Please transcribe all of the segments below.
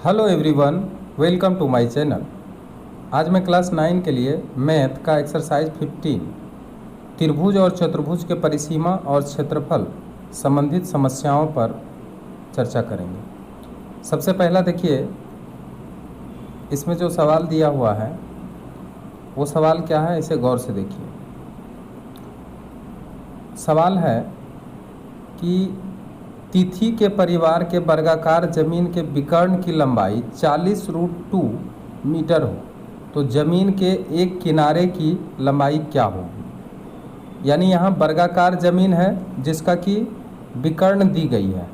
Hello everyone, welcome to my channel. आज मैं class 9 के लिए मैथ का एक्सरसाइज 15 त्रिभुज और चतुर्भुज के परिसीमा और क्षेत्रफल संबंधित समस्याओं पर चर्चा करेंगे। सबसे पहला देखिए, इसमें जो सवाल दिया हुआ है वो सवाल क्या है, इसे गौर से देखिए। सवाल है कि तिथि के परिवार के वर्गाकार जमीन के विकर्ण की लंबाई 40√2 मीटर हो तो जमीन के एक किनारे की लंबाई क्या होगी। यानी यहाँ वर्गाकार जमीन है जिसका कि विकर्ण दी गई है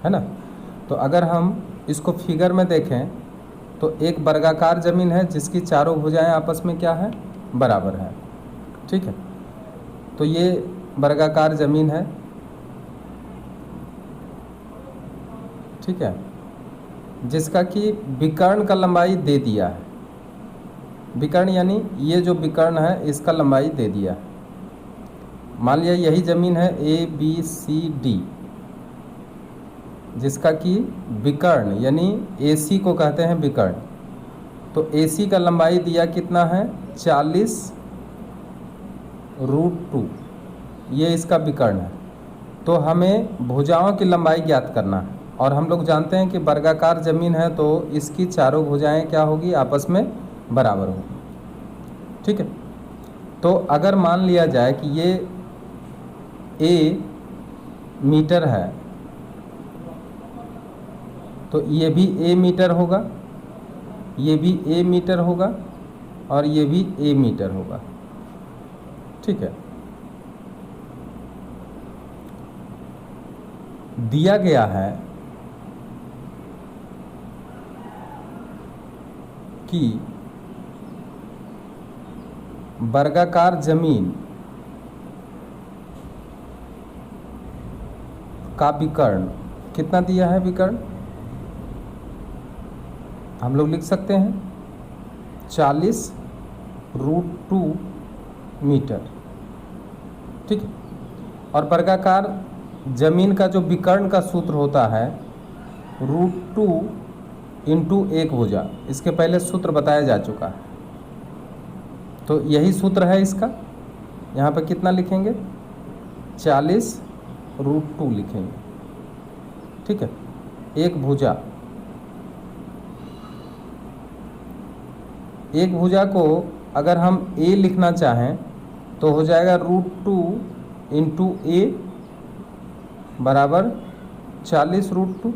ना। तो अगर हम इसको फिगर में देखें तो एक वर्गाकार जमीन है जिसकी चारों भुजाएं आपस में क्या है, बराबर है। ठीक है, तो ये वर्गाकार जमीन है। ठीक है, जिसका कि विकर्ण का लंबाई दे दिया है। विकर्ण यानी ये जो विकर्ण है इसका लंबाई दे दिया है। मान लिया यही जमीन है ABCD, जिसका कि विकर्ण यानी AC को कहते हैं विकर्ण। तो AC का लंबाई दिया कितना है, 40√2, ये इसका विकर्ण है। तो हमें भुजाओं की लंबाई ज्ञात करना है और हम लोग जानते हैं कि वर्गाकार जमीन है तो इसकी चारों भुजाएं क्या होगी, आपस में बराबर होगी। ठीक है, तो अगर मान लिया जाए कि ये A मीटर है तो ये भी A मीटर होगा, ये भी A मीटर होगा और ये भी A मीटर होगा। ठीक है, दिया गया है कि वर्गाकार जमीन का विकर्ण कितना दिया है। विकर्ण हम लोग लिख सकते हैं 40√2 मीटर। ठीक है, और वर्गाकार जमीन का जो विकर्ण का सूत्र होता है √2 इंटू एक भुजा। इसके पहले सूत्र बताया जा चुका है, तो यही सूत्र है इसका। यहाँ पर कितना लिखेंगे, 40√2 लिखेंगे। ठीक है, एक भुजा, एक भुजा को अगर हम A लिखना चाहें तो हो जाएगा √2 इंटू A बराबर 40√2।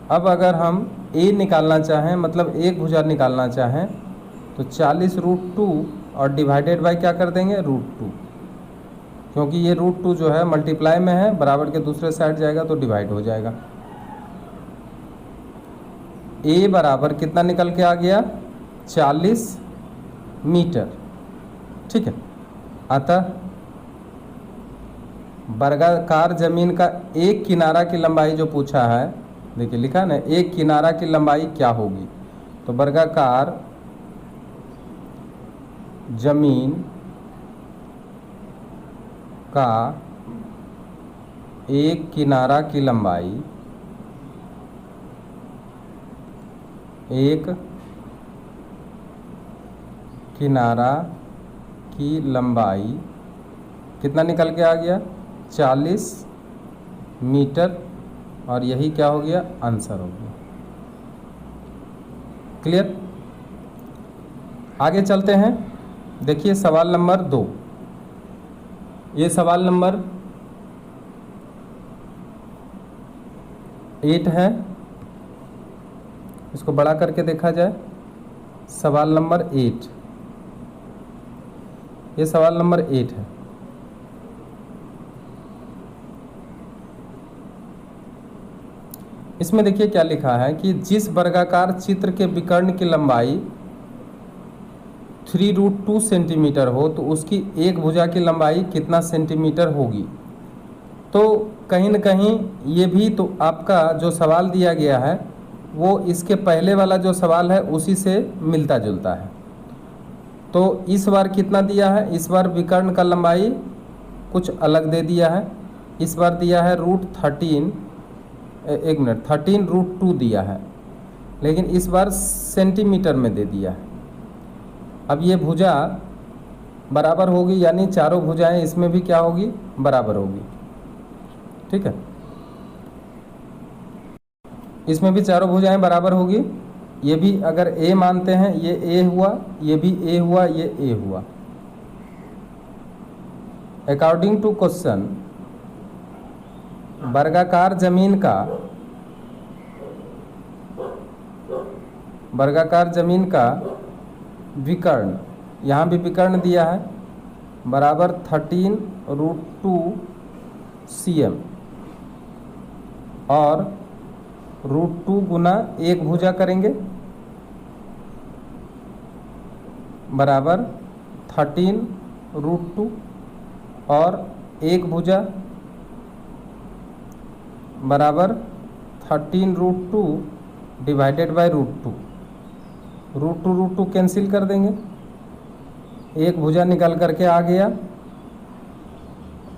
अब अगर हम A निकालना चाहें, मतलब एक भुजा निकालना चाहें, तो 40√2 और डिवाइडेड बाय क्या कर देंगे, √2, क्योंकि ये √2 जो है मल्टीप्लाई में है, बराबर के दूसरे साइड जाएगा तो डिवाइड हो जाएगा। A बराबर कितना निकल के आ गया, 40 मीटर। ठीक है, अतः वर्गाकार जमीन का एक किनारा की लंबाई जो पूछा है, देखिए लिखा ना, एक किनारा की लंबाई क्या होगी। तो वर्गाकार जमीन का एक किनारा की लंबाई, एक किनारा की लंबाई कितना निकल के आ गया, 40 मीटर, और यही क्या हो गया, आंसर हो गया। क्लियर। आगे चलते हैं। देखिए सवाल नंबर 2। ये सवाल नंबर 8 है, इसको बड़ा करके देखा जाए। सवाल नंबर 8, ये सवाल नंबर 8 है। इसमें देखिए क्या लिखा है कि जिस वर्गाकार चित्र के विकर्ण की लंबाई 3√2 सेंटीमीटर हो तो उसकी एक भुजा की लंबाई कितना सेंटीमीटर होगी। तो कहीं न कहीं ये भी तो आपका जो सवाल दिया गया है वो इसके पहले वाला जो सवाल है उसी से मिलता जुलता है। तो इस बार कितना दिया है, इस बार विकर्ण का लंबाई कुछ अलग दे दिया है। इस बार दिया है √13 एक मिनट, 13√2 दिया है, लेकिन इस बार सेंटीमीटर में दे दिया है। अब ये भुजा बराबर होगी, यानी चारों भुजाएं इसमें भी क्या होगी, बराबर होगी। ठीक है, इसमें भी चारों भुजाएं बराबर होगी। ये भी अगर ए मानते हैं, ये ए हुआ, ये भी ए हुआ, ये ए हुआ। अकॉर्डिंग टू क्वेश्चन, वर्गाकार जमीन का विकर्ण, यहाँ भी विकर्ण दिया है, बराबर 13√2 cm और √2 गुना एक भुजा करेंगे बराबर 13√2 और एक भुजा बराबर 13√2 डिवाइडेड बाय √2। √2 कैंसिल कर देंगे, एक भुजा निकल करके आ गया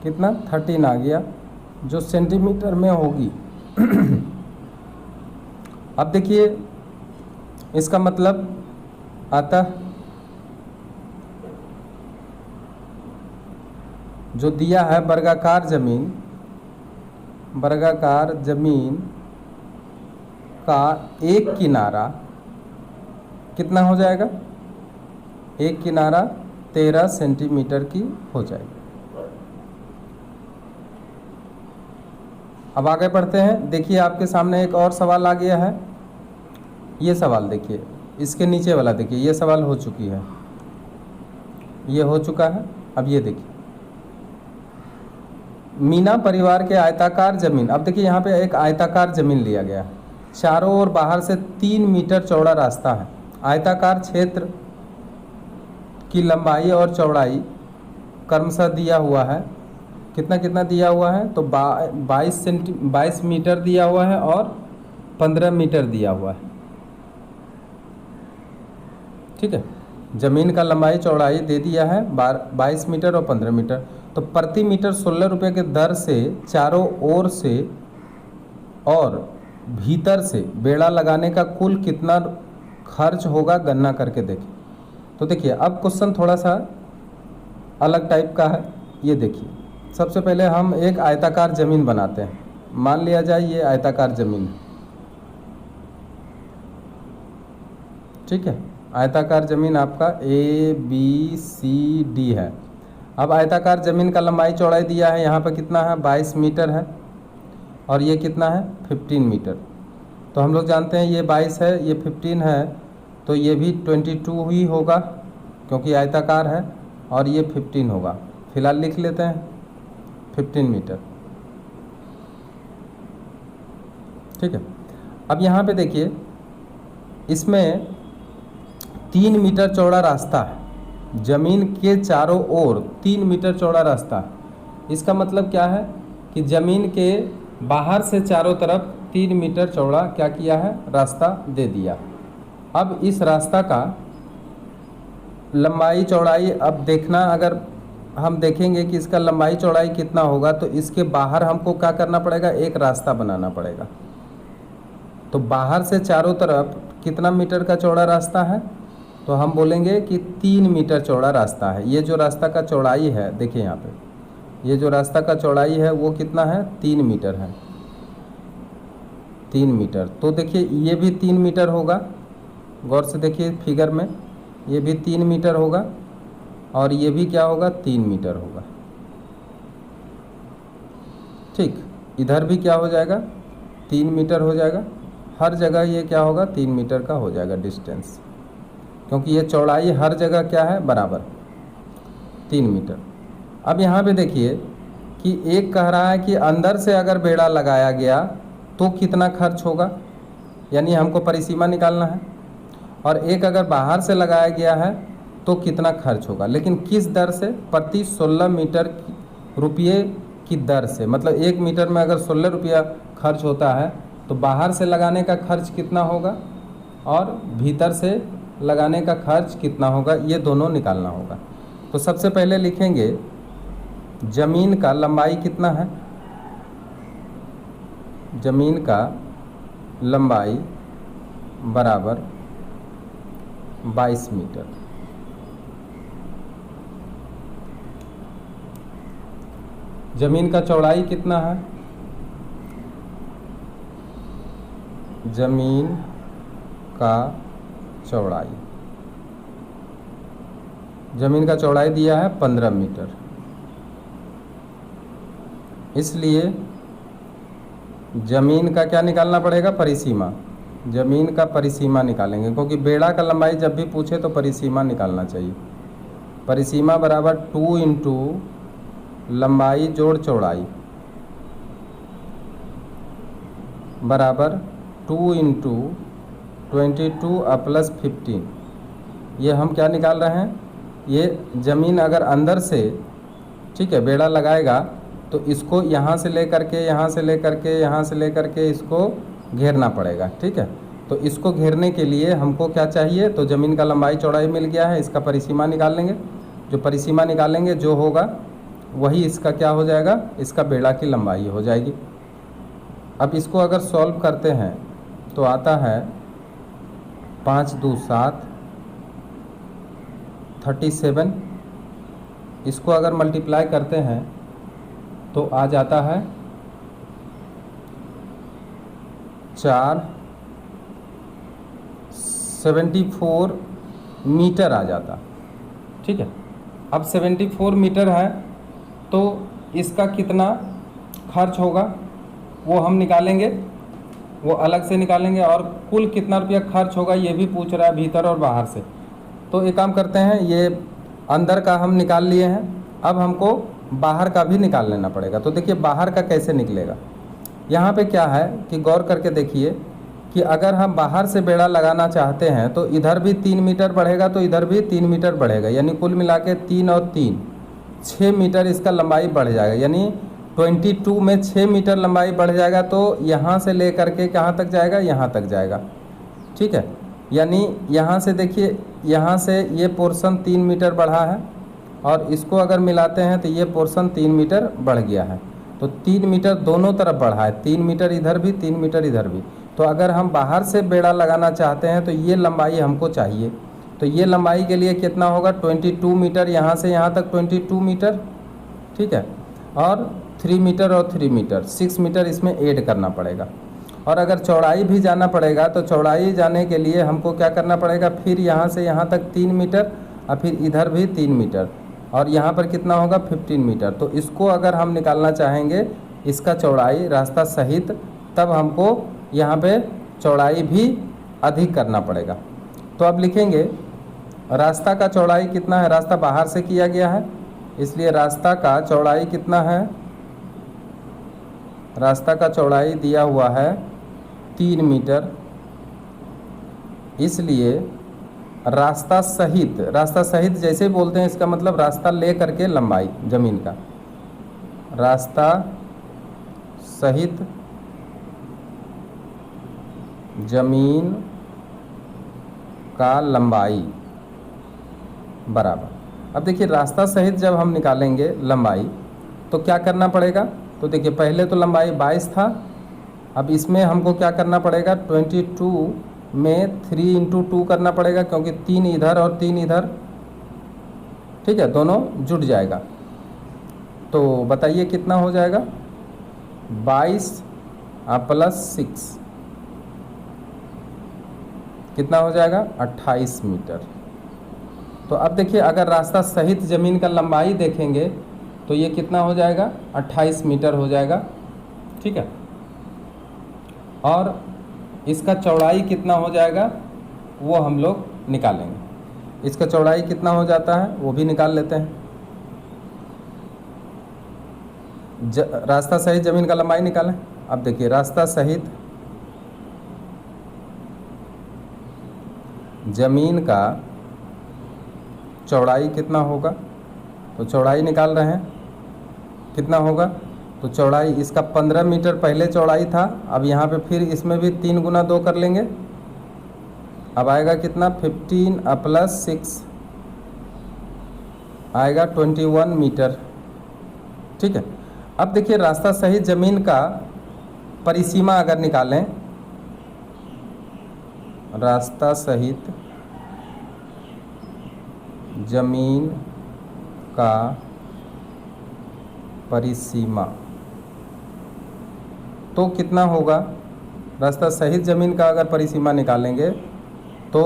कितना, 13 आ गया, जो सेंटीमीटर में होगी। अब देखिए इसका मतलब, अतः जो दिया है वर्गाकार जमीन का एक किनारा कितना हो जाएगा, एक किनारा 13 सेंटीमीटर की हो जाएगी। अब आगे बढ़ते हैं। देखिए आपके सामने एक और सवाल आ गया है। ये सवाल देखिए, इसके नीचे वाला देखिए, ये सवाल हो चुकी है, ये हो चुका है। अब ये देखिए, मीना परिवार के आयताकार जमीन, अब देखिए यहाँ पे एक आयताकार जमीन लिया गया है, चारों ओर बाहर से 3 मीटर चौड़ा रास्ता है। आयताकार क्षेत्र की लंबाई और चौड़ाई क्रमशः दिया हुआ है, कितना कितना दिया हुआ है, तो 22 मीटर दिया हुआ है और 15 मीटर दिया हुआ है। ठीक है, ज़मीन का लंबाई चौड़ाई दे दिया है 22 मीटर और 15 मीटर। तो प्रति मीटर 16 रुपये के दर से चारों ओर से और भीतर से बेड़ा लगाने का कुल कितना खर्च होगा, गणना करके देखें। तो देखिए अब क्वेश्चन थोड़ा सा अलग टाइप का है। ये देखिए, सबसे पहले हम एक आयताकार ज़मीन बनाते हैं। मान लिया जाए ये आयताकार ज़मीन है, ठीक है, आयताकार ज़मीन आपका ABCD है। अब आयताकार ज़मीन का लंबाई चौड़ाई दिया है, यहाँ पर कितना है, 22 मीटर है और ये कितना है, 15 मीटर। तो हम लोग जानते हैं ये 22 है, ये 15 है, तो ये भी 22 ही होगा क्योंकि आयताकार है, और ये 15 होगा। फिलहाल लिख लेते हैं 15 मीटर। ठीक है, अब यहाँ पे देखिए, इसमें 3 मीटर चौड़ा रास्ता है, ज़मीन के चारों ओर 3 मीटर चौड़ा रास्ता है। इसका मतलब क्या है कि ज़मीन के बाहर से चारों तरफ 3 मीटर चौड़ा क्या किया है, रास्ता दे दिया। अब इस रास्ता का लंबाई चौड़ाई, अब देखना, अगर हम देखेंगे कि इसका लंबाई चौड़ाई कितना होगा, तो इसके बाहर हमको क्या करना पड़ेगा, एक रास्ता बनाना पड़ेगा। तो बाहर से चारों तरफ कितना मीटर का चौड़ा रास्ता है, तो हम बोलेंगे कि 3 मीटर चौड़ा रास्ता है। ये जो रास्ता का चौड़ाई है, देखिए यहाँ पे, ये जो रास्ता का चौड़ाई है वो कितना है, 3 मीटर है, 3 मीटर। तो देखिए ये भी 3 मीटर होगा, गौर से देखिए फिगर में, ये भी 3 मीटर होगा और ये भी क्या होगा, 3 मीटर होगा। ठीक, इधर भी क्या हो जाएगा, 3 मीटर हो जाएगा। हर जगह ये क्या होगा, 3 मीटर का हो जाएगा डिस्टेंस, क्योंकि ये चौड़ाई हर जगह क्या है, बराबर 3 मीटर। अब यहाँ पे देखिए कि एक कह रहा है कि अंदर से अगर बेड़ा लगाया गया तो कितना खर्च होगा, यानी हमको परिसीमा निकालना है, और एक अगर बाहर से लगाया गया है तो कितना खर्च होगा, लेकिन किस दर से, प्रति 16 मीटर रुपये की दर से। मतलब 1 मीटर में अगर 16 रुपया खर्च होता है तो बाहर से लगाने का खर्च कितना होगा और भीतर से लगाने का खर्च कितना होगा, ये दोनों निकालना होगा। तो सबसे पहले लिखेंगे ज़मीन का लंबाई कितना है, जमीन का लंबाई बराबर 22 मीटर। जमीन का चौड़ाई कितना है? जमीन का चौड़ाई, जमीन का चौड़ाई दिया है 15 मीटर। इसलिए जमीन का क्या निकालना पड़ेगा? परिसीमा। जमीन का परिसीमा निकालेंगे, क्योंकि बेड़ा का लंबाई जब भी पूछे तो परिसीमा निकालना चाहिए। परिसीमा बराबर 2 इंटू लंबाई जोड़ चौड़ाई बराबर 2 इंटू 22 प्लस 15। ये हम क्या निकाल रहे हैं? ये ज़मीन अगर अंदर से, ठीक है, बेड़ा लगाएगा तो इसको यहाँ से लेकर के यहाँ से लेकर के यहाँ से लेकर के इसको घेरना पड़ेगा, ठीक है। तो इसको घेरने के लिए हमको क्या चाहिए? तो ज़मीन का लंबाई चौड़ाई मिल गया है, इसका परिसीमा निकाल लेंगे। जो परिसीमा निकालेंगे जो होगा वही इसका क्या हो जाएगा? इसका बेड़ा की लंबाई हो जाएगी। अब इसको अगर सॉल्व करते हैं तो आता है 5 2 7 37। इसको अगर मल्टीप्लाई करते हैं तो आ जाता है 4 74 मीटर आ जाता, ठीक है। अब 74 मीटर है तो इसका कितना खर्च होगा वो हम निकालेंगे, वो अलग से निकालेंगे। और कुल कितना रुपया खर्च होगा ये भी पूछ रहा है, भीतर और बाहर से। तो एक काम करते हैं, ये अंदर का हम निकाल लिए हैं, अब हमको बाहर का भी निकाल लेना पड़ेगा। तो देखिए बाहर का कैसे निकलेगा। यहाँ पे क्या है कि गौर करके देखिए कि अगर हम बाहर से बेड़ा लगाना चाहते हैं तो इधर भी 3 मीटर बढ़ेगा तो इधर भी 3 मीटर बढ़ेगा, यानी कुल मिला के 3 और 3 6 मीटर इसका लंबाई बढ़ जाएगा। यानी 22 में 6 मीटर लंबाई बढ़ जाएगा तो यहाँ से ले करके कहाँ तक जाएगा? यहाँ तक जाएगा, ठीक है। यानी यहाँ से देखिए, यहाँ से ये पोर्शन 3 मीटर बढ़ा है और इसको अगर मिलाते हैं तो ये पोर्शन 3 मीटर बढ़ गया है। तो 3 मीटर दोनों तरफ बढ़ा है, 3 मीटर इधर भी 3 मीटर इधर भी। तो अगर हम बाहर से बेड़ा लगाना चाहते हैं तो ये लंबाई हमको चाहिए। तो ये लंबाई के लिए कितना होगा? 22 मीटर, यहाँ से यहाँ तक 22 मीटर, ठीक है। और 3 मीटर और 3 मीटर 6 मीटर इसमें ऐड करना पड़ेगा। और अगर चौड़ाई भी जाना पड़ेगा तो चौड़ाई जाने के लिए हमको क्या करना पड़ेगा? फिर यहाँ से यहाँ तक 3 मीटर और फिर इधर भी 3 मीटर और यहाँ पर कितना होगा? 15 मीटर। तो इसको अगर हम निकालना चाहेंगे इसका चौड़ाई रास्ता सहित, तब हमको यहाँ पे चौड़ाई भी अधिक करना पड़ेगा। तो अब लिखेंगे रास्ता का चौड़ाई कितना है? रास्ता बाहर से किया गया है, इसलिए रास्ता का चौड़ाई कितना है? रास्ता का चौड़ाई दिया हुआ है 3 मीटर। इसलिए रास्ता सहित जैसे बोलते हैं इसका मतलब रास्ता ले करके लंबाई ज़मीन का, रास्ता सहित ज़मीन का लंबाई बराबर। अब देखिए रास्ता सहित जब हम निकालेंगे लंबाई तो क्या करना पड़ेगा? तो देखिए पहले तो लंबाई 22 था, अब इसमें हमको क्या करना पड़ेगा? 22 में 3 इंटू 2 करना पड़ेगा, क्योंकि 3 इधर और 3 इधर, ठीक है, दोनों जुड़ जाएगा। तो बताइए कितना हो जाएगा? 22 प्लस 6 कितना हो जाएगा? 28 मीटर। तो अब देखिए अगर रास्ता सहित ज़मीन का लंबाई देखेंगे तो ये कितना हो जाएगा? 28 मीटर हो जाएगा, ठीक है। और इसका चौड़ाई कितना हो जाएगा वो हम लोग निकालेंगे। इसका चौड़ाई कितना हो जाता है वो भी निकाल लेते हैं। रास्ता सहित ज़मीन का लंबाई निकालें। अब देखिए रास्ता सहित ज़मीन का चौड़ाई कितना होगा? तो चौड़ाई निकाल रहे हैं, कितना होगा? तो चौड़ाई इसका 15 मीटर पहले चौड़ाई था, अब यहाँ पे फिर इसमें भी 3 गुना 2 कर लेंगे। अब आएगा कितना? 15 प्लस 6 आएगा 21 मीटर, ठीक है। अब देखिए रास्ता सहित ज़मीन का परिसीमा अगर निकालें, रास्ता सहित जमीन का परिसीमा, तो कितना होगा? रास्ता सहित जमीन का अगर परिसीमा निकालेंगे तो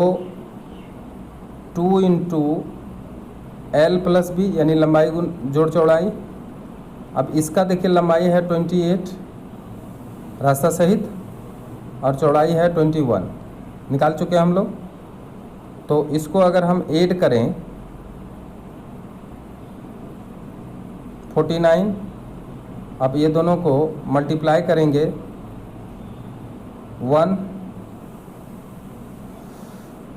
2 इंटू एल प्लस बी, यानी लंबाई गुण जोड़ चौड़ाई। अब इसका देखिए लंबाई है 28 रास्ता सहित और चौड़ाई है 21, निकाल चुके हम लोग। तो इसको अगर हम ऐड करें 49, अब ये दोनों को मल्टीप्लाई करेंगे 1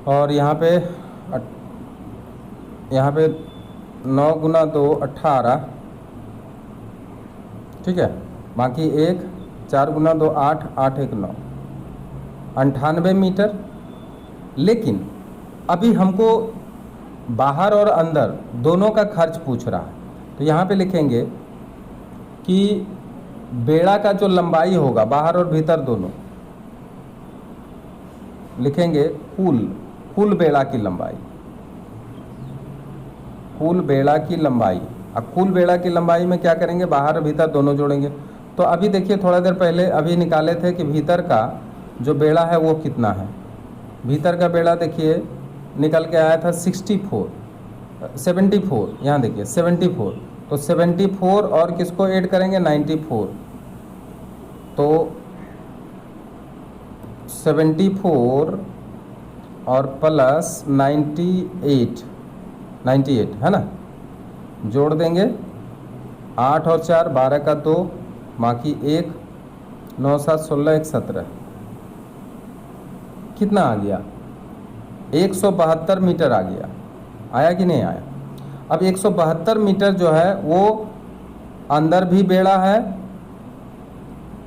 और यहाँ पे 9 गुना 2 18, ठीक है, बाकी 1 4 गुना 2 8 8 1 9, 98 मीटर। लेकिन अभी हमको बाहर और अंदर दोनों का खर्च पूछ रहा है, तो यहाँ पे लिखेंगे कि बेड़ा का जो लंबाई होगा बाहर और भीतर दोनों, लिखेंगे कुल बेड़ा की लंबाई, कुल बेड़ा की लंबाई। अब कुल बेड़ा की लंबाई में क्या करेंगे? बाहर और भीतर दोनों जोड़ेंगे। तो अभी देखिए थोड़ा देर पहले अभी निकाले थे कि भीतर का जो बेड़ा है वो कितना है। भीतर का बेड़ा देखिए निकल के आया था 74, यहाँ देखिए 74, तो 74 और किसको ऐड करेंगे? 94, तो 74 और प्लस 98 है ना, जोड़ देंगे 8 और 4 12 का 2, बाकी 1 9 7 16 1 17, कितना आ गया? 172 मीटर आ गया। आया कि नहीं आया? अब 172 मीटर जो है वो अंदर भी बेड़ा है,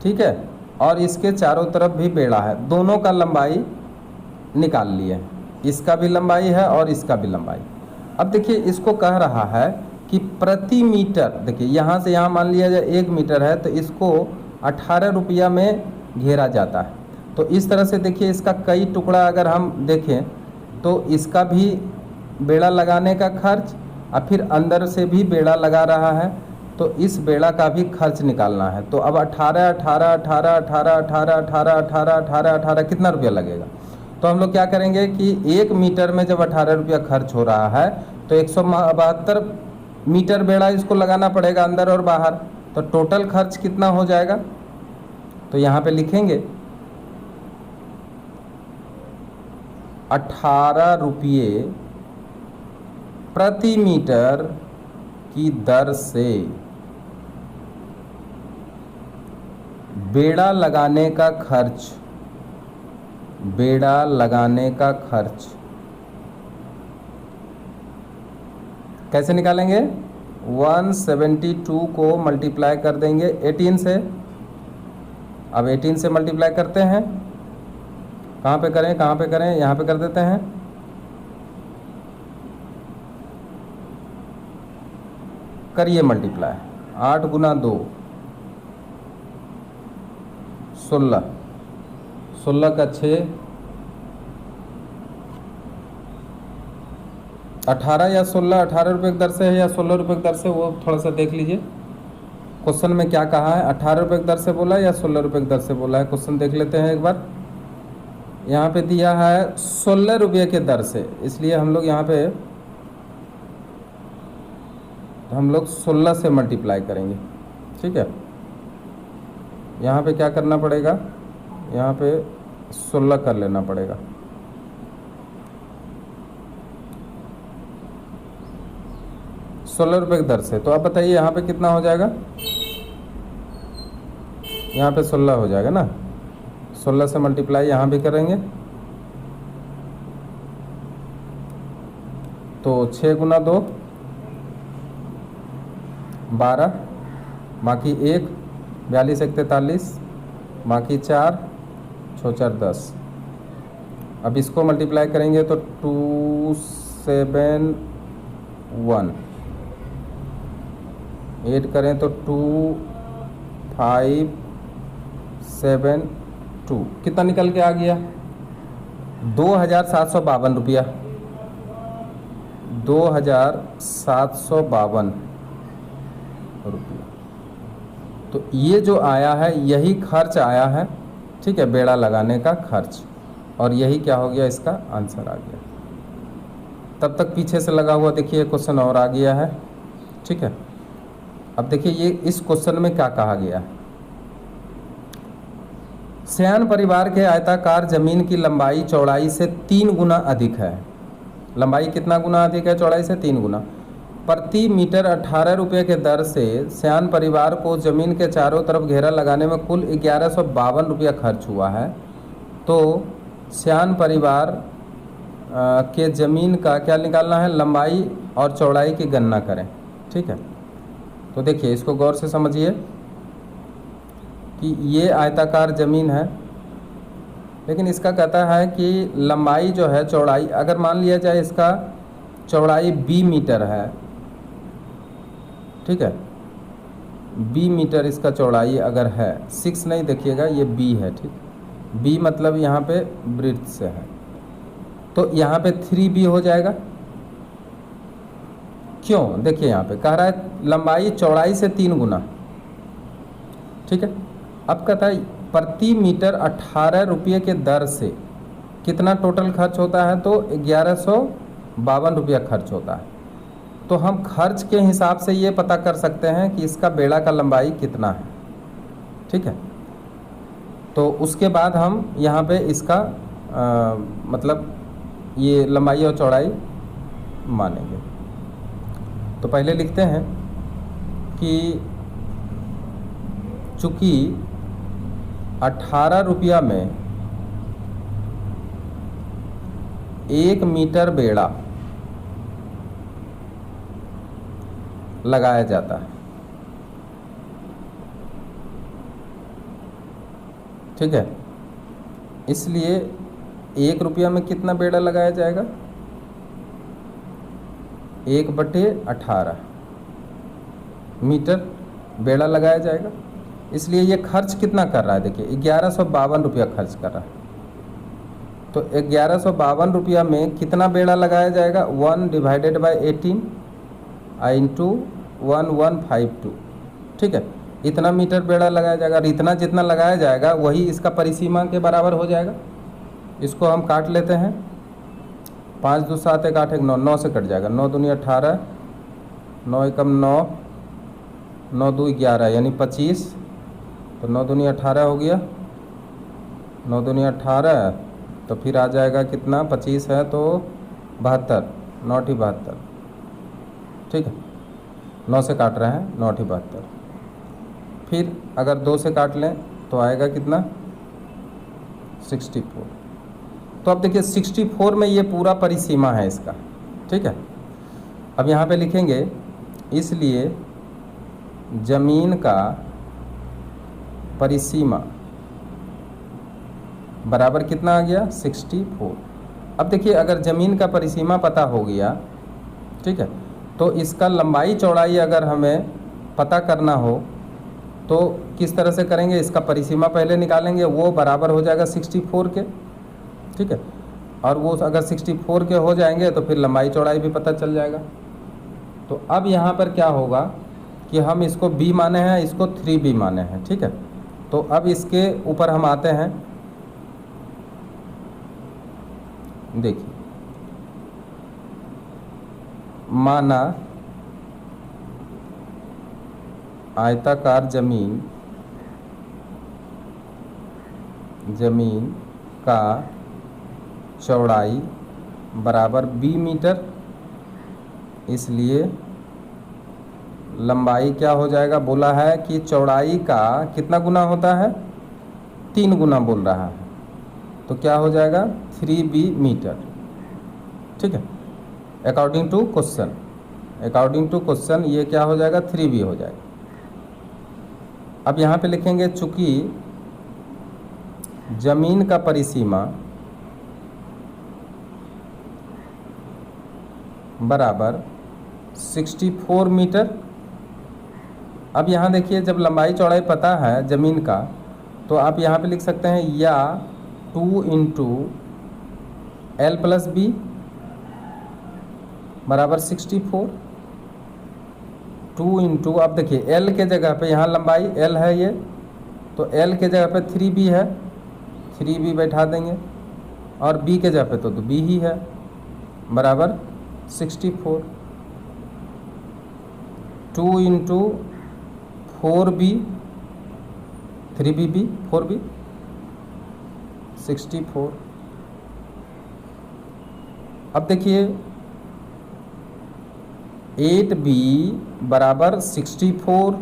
ठीक है, और इसके चारों तरफ भी बेड़ा है, दोनों का लंबाई निकाल लिए, इसका भी लंबाई है और इसका भी लंबाई। अब देखिए इसको कह रहा है कि प्रति मीटर, देखिए यहाँ से यहाँ मान लिया जाए 1 मीटर है तो इसको 18 रुपया में घेरा जाता है। तो इस तरह से देखिए इसका कई टुकड़ा अगर हम देखें तो इसका भी बेड़ा लगाने का खर्च और फिर अंदर से भी बेड़ा लगा रहा है, तो इस बेड़ा का भी खर्च निकालना है। तो अब 18 18 18 18 18 18 18 18 18 कितना रुपया लगेगा? तो हम लोग क्या करेंगे कि 1 मीटर में जब 18 रुपया खर्च हो रहा है तो 172 मीटर बेड़ा इसको लगाना पड़ेगा अंदर और बाहर, तो टोटल खर्च कितना हो जाएगा? तो यहाँ पे लिखेंगे 18 रुपये प्रति मीटर की दर से बेड़ा लगाने का खर्च, बेड़ा लगाने का खर्च कैसे निकालेंगे? 172 को मल्टीप्लाई कर देंगे 18 से। अब 18 से मल्टीप्लाई करते हैं, कहाँ पे करें कहाँ पे करें? यहाँ पे कर देते हैं। करिए मल्टीप्लाई, 8 गुना 2 16, 16 का 6, 18 या 16, 18 रुपये की दर से है या 16 रुपये की दर से, वो थोड़ा सा देख लीजिए क्वेश्चन में क्या कहा है। 18 रुपये की दर से बोला या 16 रुपये की दर से बोला है? क्वेश्चन देख लेते हैं एक बार। यहाँ पे दिया है 16 रुपये के दर से, इसलिए हम लोग यहाँ पे 16 से मल्टीप्लाई करेंगे, ठीक है। यहाँ पे क्या करना पड़ेगा? यहाँ पे 16 कर लेना पड़ेगा। ₹16 की दर से। तो आप बताइए यहाँ पे कितना हो जाएगा? यहाँ पे 16 हो जाएगा ना, 16 से मल्टीप्लाई यहाँ भी करेंगे तो 6 गुना 2 12, बाकी 1 42 1 43, बाकी 4 6 4 10। अब इसको मल्टीप्लाई करेंगे तो 271, ऐड करें तो 25 7.2 कितना निकल के आ गया? 2,752 रुपया। 2,752 रुपया। तो ये जो आया है यही खर्च आया है, ठीक है, बेड़ा लगाने का खर्च, और यही क्या हो गया, इसका आंसर आ गया। तब तक पीछे से लगा हुआ देखिए क्वेश्चन और आ गया है, ठीक है। अब देखिए ये इस क्वेश्चन में क्या कहा गया है। सयान परिवार के आयताकार जमीन की लंबाई चौड़ाई से 3 गुना अधिक है। लंबाई कितना गुना अधिक है? चौड़ाई से 3 गुना। प्रति मीटर 18 रुपये के दर से सयान परिवार को जमीन के चारों तरफ घेरा लगाने में कुल 1152 रुपया खर्च हुआ है। तो सयान परिवार के ज़मीन का क्या निकालना है? लंबाई और चौड़ाई की गणना करें, ठीक है। तो देखिए इसको गौर से समझिए कि ये आयताकार ज़मीन है, लेकिन इसका कहता है कि लंबाई जो है, चौड़ाई अगर मान लिया जाए इसका चौड़ाई 20 मीटर है, ठीक है, 20 मीटर इसका चौड़ाई अगर है, 6 नहीं देखिएगा, ये B है, ठीक। B मतलब यहाँ पे वृत्त से है, तो यहाँ पे 3B हो जाएगा। क्यों? देखिए यहाँ पे कह रहा है लंबाई चौड़ाई से 3 गुना, ठीक है। अब कहता है प्रति मीटर 18 रुपये के दर से कितना टोटल खर्च होता है? तो 1152 रुपया खर्च होता है। तो हम खर्च के हिसाब से ये पता कर सकते हैं कि इसका बेड़ा का लंबाई कितना है, ठीक है। तो उसके बाद हम यहाँ पे इसका मतलब ये लंबाई और चौड़ाई मानेंगे। तो पहले लिखते हैं कि चूँकि 18 रुपया में 1 मीटर बेड़ा लगाया जाता है, ठीक है, इसलिए 1 रुपया में कितना बेड़ा लगाया जाएगा? 1/18 मीटर बेड़ा लगाया जाएगा। इसलिए ये खर्च कितना कर रहा है? देखिए 1152 रुपया खर्च कर रहा है। तो 1152 रुपया में कितना बेड़ा लगाया जाएगा? 1/18 इंटू 1152, ठीक है, इतना मीटर बेड़ा लगाया जाएगा। और इतना जितना लगाया जाएगा वही इसका परिसीमा के बराबर हो जाएगा। इसको हम काट लेते हैं, 5 2 7 1 8 1 9, 9 से कट जाएगा, 9 दूनी 18, 9 एकम 9, 9 2 11 यानी 25, तो 9 दूनी 18 हो गया, 9 दूनी 18, तो फिर आ जाएगा कितना? 25 है तो 72, 9 ठी 72, ठीक है, 9 से काट रहे हैं, 9 ठी 72। फिर अगर 2 से काट लें तो आएगा कितना? 64। तो अब देखिए 64 में ये पूरा परिसीमा है इसका, ठीक है। अब यहाँ पे लिखेंगे इसलिए जमीन का परिसीमा बराबर कितना आ गया? 64। अब देखिए अगर ज़मीन का परिसीमा पता हो गया, ठीक है, तो इसका लंबाई चौड़ाई अगर हमें पता करना हो तो किस तरह से करेंगे? इसका परिसीमा पहले निकालेंगे, वो बराबर हो जाएगा 64 के, ठीक है। और वो अगर 64 के हो जाएंगे तो फिर लंबाई चौड़ाई भी पता चल जाएगा। तो अब यहाँ पर क्या होगा कि हम इसको B माने हैं, इसको 3B माने हैं, ठीक है। तो अब इसके ऊपर हम आते हैं, देखिए माना आयताकार जमीन का चौड़ाई बराबर B मीटर, इसलिए लंबाई क्या हो जाएगा? बोला है कि चौड़ाई का कितना गुना होता है? 3 गुना बोल रहा है, तो क्या हो जाएगा? 3B मीटर, ठीक है, अकॉर्डिंग टू क्वेश्चन ये क्या हो जाएगा? 3B हो जाएगा। अब यहाँ पे लिखेंगे चूँकि जमीन का परिसीमा बराबर 64 मीटर। अब यहाँ देखिए जब लंबाई चौड़ाई पता है ज़मीन का, तो आप यहाँ पे लिख सकते हैं या 2 इंटू एल प्लस बी बराबर 64। 2 इंटू, अब देखिए एल के जगह पे यहाँ लंबाई एल है ये, तो एल के जगह पे 3b है, 3b बैठा देंगे, और b के जगह पे तो b ही है, बराबर 64। 2 इंटू 4b, 3bb 4b 64। अब देखिए 8b बराबर 64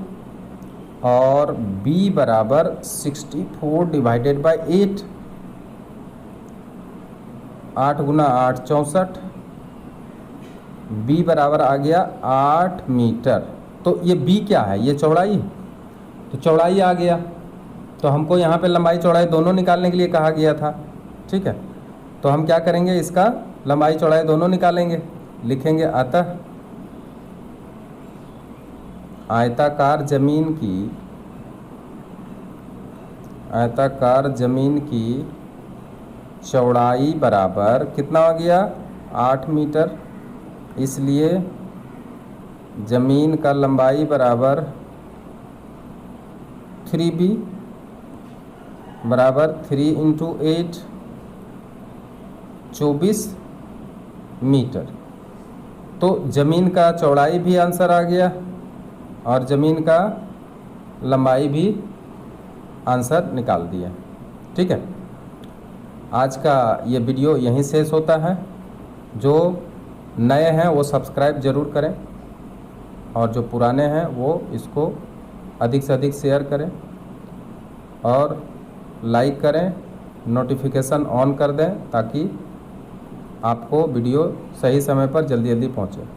और b बराबर 64 डिवाइडेड बाय 8, 8 गुना 8 64, b बराबर आ गया 8 मीटर। तो ये b क्या है, ये चौड़ाई, तो चौड़ाई आ गया। तो हमको यहाँ पे लंबाई चौड़ाई दोनों निकालने के लिए कहा गया था, ठीक है। तो हम क्या करेंगे, इसका लंबाई चौड़ाई दोनों निकालेंगे। लिखेंगे अतः आयताकार जमीन की चौड़ाई बराबर कितना हो गया, 8 मीटर। इसलिए जमीन का लंबाई बराबर 3b बराबर 3 इंटू 8 24 मीटर। तो ज़मीन का चौड़ाई भी आंसर आ गया और ज़मीन का लंबाई भी आंसर निकाल दिया, ठीक है। आज का ये वीडियो यहीं शेष होता है। जो नए हैं वो सब्सक्राइब ज़रूर करें और जो पुराने हैं वो इसको अधिक से अधिक शेयर करें और लाइक करें, नोटिफिकेशन ऑन कर दें ताकि आपको वीडियो सही समय पर जल्दी जल्दी पहुँचे।